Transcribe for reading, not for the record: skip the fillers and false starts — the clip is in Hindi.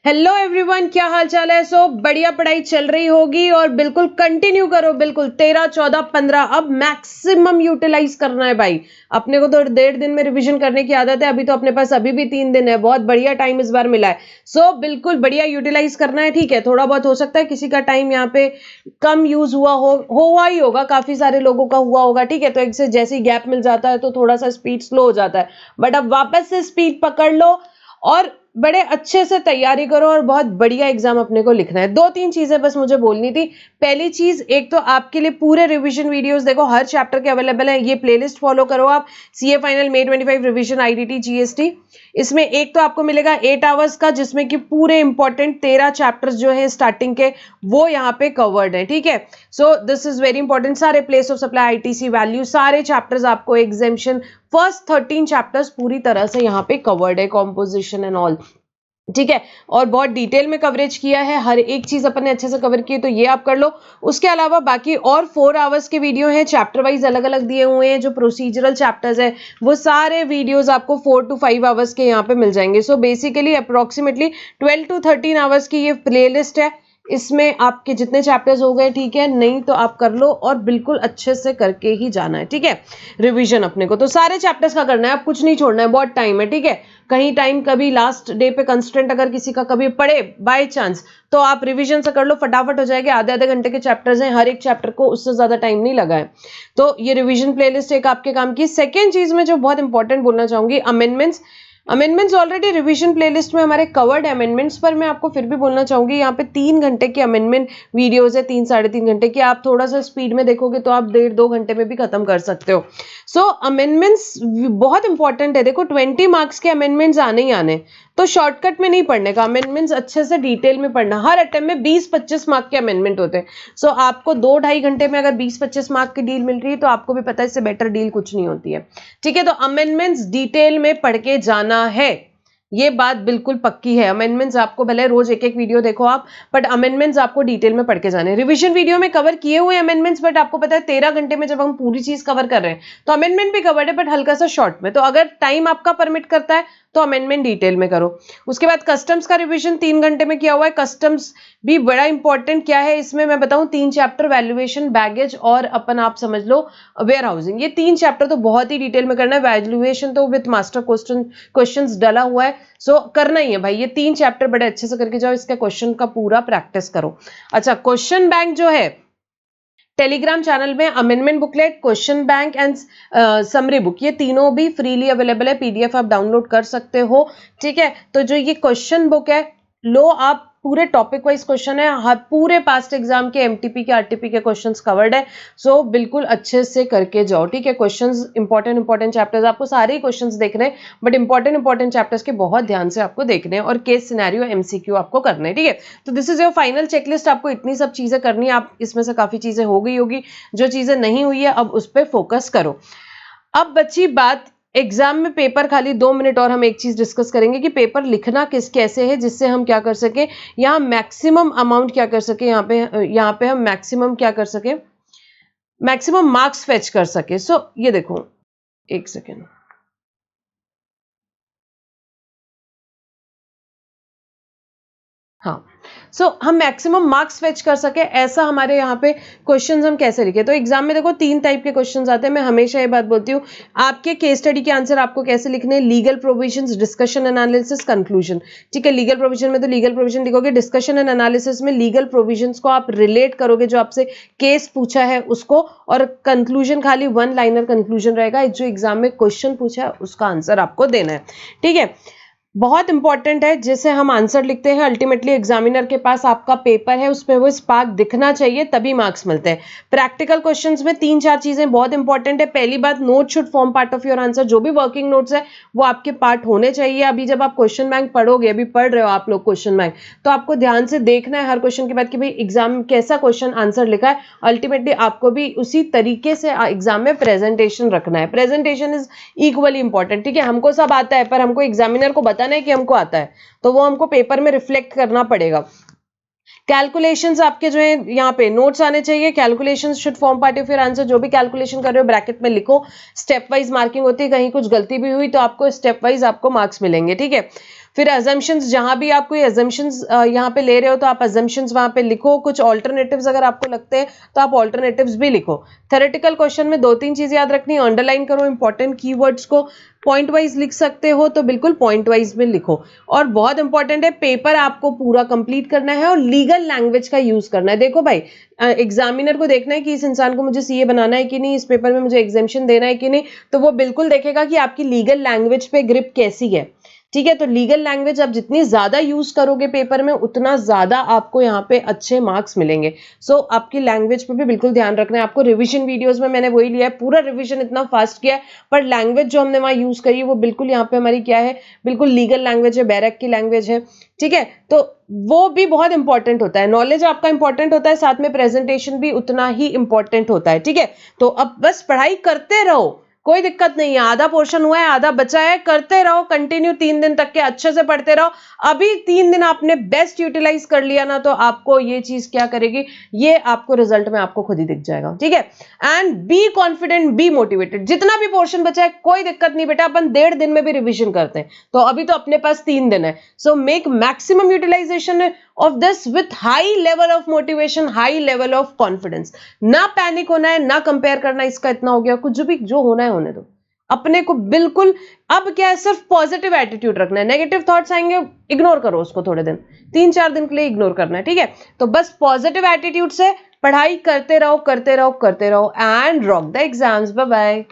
हेलो एवरीवन, क्या हाल चाल है। बढ़िया पढ़ाई चल रही होगी और बिल्कुल कंटिन्यू करो। बिल्कुल 13, 14, 15 अब मैक्सिमम यूटिलाइज करना है भाई। अपने को तो 1.5 दिन में रिवीजन करने की आदत है। अभी तो अपने पास अभी भी 3 दिन है। बहुत बढ़िया टाइम इस बार मिला है। बिल्कुल बढ़िया यूटिलाइज करना है। ठीक है, थोड़ा बहुत हो सकता है किसी का टाइम यहाँ पे कम यूज हुआ ही होगा, काफी सारे लोगों का हुआ होगा। ठीक है, तो एक से जैसे ही गैप मिल जाता है तो थोड़ा सा स्पीड स्लो हो जाता है, बट अब वापस से स्पीड पकड़ लो और बड़े अच्छे से तैयारी करो और बहुत बढ़िया एग्जाम अपने को लिखना है। 2-3 चीजें बस मुझे बोलनी थी। पहली चीज, एक तो आपके लिए पूरे रिवीजन वीडियोस देखो, हर चैप्टर के अवेलेबल है। ये प्लेलिस्ट फॉलो करो आप, CA final May 25 revision IDT GST. इसमें एक तो आपको मिलेगा 8 आवर्स का, जिसमें कि पूरे इंपॉर्टेंट 13 चैप्टर्स जो है स्टार्टिंग के वो यहाँ पे कवर्ड है। ठीक है, so this is very important. सारे place of supply, ITC value, सारे चैप्टर्स आपको एग्जेम्पशन फर्स्ट 13 चैप्टर्स पूरी तरह से यहाँ पे कवर्ड है, कॉम्पोजिशन एंड ऑल। ठीक है, और बहुत डिटेल में कवरेज किया है, हर एक चीज अपन ने अच्छे से कवर की है, तो ये आप कर लो। उसके अलावा बाकी और 4 आवर्स के वीडियो हैं, चैप्टर वाइज अलग अलग दिए हुए हैं। जो प्रोसीजरल चैप्टर्स है वो सारे वीडियोस आपको 4 to 5 आवर्स के यहाँ पे मिल जाएंगे। बेसिकली अप्रोक्सीमेटली 12 to 13 आवर्स की ये प्लेलिस्ट है। इसमें आपके जितने चैप्टर्स हो गए, ठीक है, नहीं तो आप कर लो और बिल्कुल अच्छे से करके ही जाना है। ठीक है, रिवीजन अपने को तो सारे चैप्टर्स का करना है, आप कुछ नहीं छोड़ना है, बहुत टाइम है। ठीक है, कहीं टाइम कभी लास्ट डे पे कंस्टेंट अगर किसी का कभी पड़े बाय चांस, तो आप रिवीजन से कर लो, फटाफट हो जाएगा। आधे आधे घंटे के चैप्टर्स हैं, हर एक चैप्टर को उससे ज्यादा टाइम नहीं लगा है। तो ये रिवीजन प्लेलिस्ट एक आपके काम की। सेकेंड चीज में जो बहुत इंपॉर्टेंट बोलना चाहूंगी, अमेंडमेंट्स ऑलरेडी रिवीजन प्लेलिस्ट में हमारे कवर्ड अमेंडमेंट्स, पर मैं आपको फिर भी बोलना चाहूंगी, यहाँ पे 3 घंटे की अमेंडमेंट वीडियोज है, 3-3.5 घंटे की। आप थोड़ा सा स्पीड में देखोगे तो आप 1.5-2 घंटे में भी खत्म कर सकते हो। अमेंडमेंट्स बहुत इंपॉर्टेंट है। देखो 20 मार्क्स के अमेंडमेंट्स आने ही आने, तो शॉर्टकट में नहीं पढ़ने का, अमेंडमेंट्स अच्छे से डिटेल में पढ़ना। हर अटेम्प्ट में 20-25 मार्क के अमेंडमेंट होते हैं। आपको 2-2.5 घंटे में अगर 20-25 मार्क की डील मिल रही है, तो आपको भी पता है इससे बेटर डील कुछ नहीं होती है। ठीक है, तो अमेंडमेंट्स डिटेल में पढ़ के जाना है, ये बात बिल्कुल पक्की है। अमेंडमेंट्स आपको भले रोज एक एक वीडियो देखो आप, बट अमेंडमेंट्स आपको डिटेल में पढ़ के जाने हैं। रिवीजन वीडियो में कवर किए हुए अमेंडमेंट्स, बट आपको पता है 13 घंटे में जब हम पूरी चीज कवर कर रहे हैं, तो अमेंडमेंट भी कवर्ड है, बट हल्का सा शॉर्ट में। तो अगर टाइम आपका परमिट करता है तो अमेंडमेंट डिटेल में करो। उसके बाद कस्टम्स का रिवीजन 3 घंटे में किया हुआ है। कस्टम्स भी बड़ा इंपॉर्टेंट क्या है इसमें मैं बताऊं, 3 चैप्टर, वैल्यूएशन, बैगेज और अपन आप समझ लो वेयर हाउसिंग। ये 3 चैप्टर तो बहुत ही डिटेल में करना है। वैल्यूएशन तो विथ मास्टर क्वेश्चंस डला हुआ है, करना ही है भाई। ये 3 चैप्टर बड़े अच्छे से करके जाओ, इसका क्वेश्चन का पूरा प्रैक्टिस करो। अच्छा, क्वेश्चन बैंक जो है टेलीग्राम चैनल में, amendment booklet, question bank and summary book, ये तीनों भी फ्रीली अवेलेबल है। पीडीएफ आप डाउनलोड कर सकते हो। ठीक है, तो जो ये क्वेश्चन बुक है, लो आप, पूरे टॉपिक वाइज क्वेश्चन है, हर पूरे पास्ट एग्जाम के एमटीपी के आरटीपी के क्वेश्चंस कवर्ड है। बिल्कुल अच्छे से करके जाओ। ठीक है, क्वेश्चंस इंपॉर्टेंट चैप्टर्स, आपको सारे ही क्वेश्चंस देखने हैं, बट इंपॉर्टेंट चैप्टर्स के बहुत ध्यान से आपको देखने हैं और केस सिनेरियो एमसीक्यू आपको करने हैं। ठीक है, तो this is your final checklist. आपको इतनी सब चीजें करनी है, आप इसमें से काफी चीजें हो गई होगी, जो चीजें नहीं हुई है अब उस पर फोकस करो। अब बची बात एग्जाम में पेपर, खाली 2 मिनट और हम एक चीज डिस्कस करेंगे कि पेपर लिखना कैसे है, जिससे हम क्या कर सके, यहाँ मैक्सिमम अमाउंट क्या कर सके, यहाँ पे हम मैक्सिमम क्या कर सके, मैक्सिमम मार्क्स फेच कर सके। ये देखो, एक सेकेंड, हाँ, हम मैक्सिमम मार्क्स फेच कर सके, ऐसा हमारे यहाँ पे क्वेश्चंस हम कैसे लिखे। तो एग्जाम में देखो 3 टाइप के क्वेश्चंस आते हैं। मैं हमेशा ये बात बोलती हूँ, आपके केस स्टडी के आंसर आपको कैसे लिखने हैं, legal provisions, discussion analysis, conclusion. ठीक है, लीगल प्रोविजन में तो लीगल प्रोविजन लिखोगे, डिस्कशन एंड एनालिसिस में लीगल प्रोविजंस को आप रिलेट करोगे जो आपसे केस पूछा है उसको, और कंक्लूजन खाली 1 लाइनर कंक्लूजन रहेगा, जो एग्जाम में क्वेश्चन पूछा है उसका आंसर आपको देना है। ठीक है, बहुत इंपॉर्टेंट है, जैसे हम आंसर लिखते हैं, अल्टीमेटली एग्जामिनर के पास आपका पेपर है, उसमें वो स्पार्क दिखना चाहिए, तभी मार्क्स मिलते हैं। प्रैक्टिकल क्वेश्चंस में 3-4 चीजें बहुत इंपॉर्टेंट है। पहली बात, note should form part of your answer. जो भी वर्किंग नोट्स है वो आपके पार्ट होने चाहिए। अभी जब आप क्वेश्चन बैंक पढ़ोगे, अभी पढ़ रहे हो आप लोग क्वेश्चन बैंक, तो आपको ध्यान से देखना है हर क्वेश्चन के बाद कि भाई एग्जाम कैसा क्वेश्चन आंसर लिखा है। अल्टीमेटली आपको भी उसी तरीके से एग्जाम में प्रेजेंटेशन रखना है। Presentation is equally important. ठीक है, हमको सब आता है, पर हमको एग्जामिनर को बताना है कि हमको आता है, तो वो हमको पेपर में रिफ्लेक्ट करना पड़ेगा। कैलकुलेशंस आपके जो है यहाँ पे नोट्स आने चाहिए। Calculations should form part of your answer. जो भी कैलकुलेशन कर रहे हो ब्रैकेट में लिखो, स्टेप वाइज मार्किंग होती है, कहीं कुछ गलती भी हुई तो आपको स्टेप वाइज आपको मार्क्स मिलेंगे। ठीक है, फिर अजम्पशंस, जहां भी आप कोई अजम्पशंस यहाँ पे ले रहे हो तो आप अजम्पशंस वहां पे लिखो, कुछ ऑल्टरनेटिव्स अगर आपको लगते हैं तो आप ऑल्टरनेटिव्स भी लिखो। थ्योरेटिकल क्वेश्चन में 2-3 चीजें याद रखनी है, अंडरलाइन करो इंपॉर्टेंट कीवर्ड्स को, पॉइंट वाइज लिख सकते हो तो बिल्कुल पॉइंट वाइज में लिखो। और बहुत इंपॉर्टेंट है, पेपर आपको पूरा कंप्लीट करना है और लीगल लैंग्वेज का यूज करना है। देखो भाई, एग्जामिनर को देखना है कि इस इंसान को मुझे सीए बनाना है कि नहीं, इस पेपर में मुझे एग्जामिशन देना है कि नहीं, तो वो बिल्कुल देखेगा कि आपकी लीगल लैंग्वेज पे ग्रिप कैसी है। ठीक है, तो लीगल लैंग्वेज आप जितनी ज्यादा यूज करोगे पेपर में, उतना ज्यादा आपको यहाँ पे अच्छे मार्क्स मिलेंगे। सो आपकी लैंग्वेज पे भी बिल्कुल ध्यान रखना है आपको। रिवीजन वीडियोस में मैंने वही लिया है, पूरा रिवीजन इतना फास्ट किया है, पर लैंग्वेज जो हमने वहां यूज करी है वो बिल्कुल यहाँ पे हमारी क्या है, बिल्कुल लीगल लैंग्वेज है, बैरक की लैंग्वेज है। ठीक है, तो वो भी बहुत इंपॉर्टेंट होता है, नॉलेज आपका इंपॉर्टेंट होता है, साथ में प्रेजेंटेशन भी उतना ही इंपॉर्टेंट होता है। ठीक है, तो अब बस पढ़ाई करते रहो, कोई दिक्कत नहीं है, आधा पोर्शन हुआ है, आधा बचा है, करते रहो कंटिन्यू, 3 दिन तक के अच्छे से पढ़ते रहो। अभी 3 दिन आपने बेस्ट यूटिलाइज कर लिया ना, तो आपको ये चीज क्या करेगी, ये आपको रिजल्ट में आपको खुद ही दिख जाएगा। ठीक है, and be confident, be motivated. जितना भी पोर्शन बचा है कोई दिक्कत नहीं बेटा, अपन 1.5 दिन में भी रिविजन करते हैं, तो अभी तो अपने पास 3 दिन है। So make maximum utilisation of this with high level of motivation, high level of confidence। ना पैनिक होना है, ना कंपेयर करना, इसका इतना हो गया, कुछ भी जो होना है होने दो अपने को बिल्कुल। अब क्या है, सिर्फ पॉजिटिव एटीट्यूड रखना है, नेगेटिव थॉट्स आएंगे इग्नोर करो उसको, थोड़े दिन, 3-4 दिन के लिए इग्नोर करना है। ठीक है, तो बस पॉजिटिव एटीट्यूड से पढ़ाई करते रहो करते रहो करते रहो, and rock the exams. Bye bye.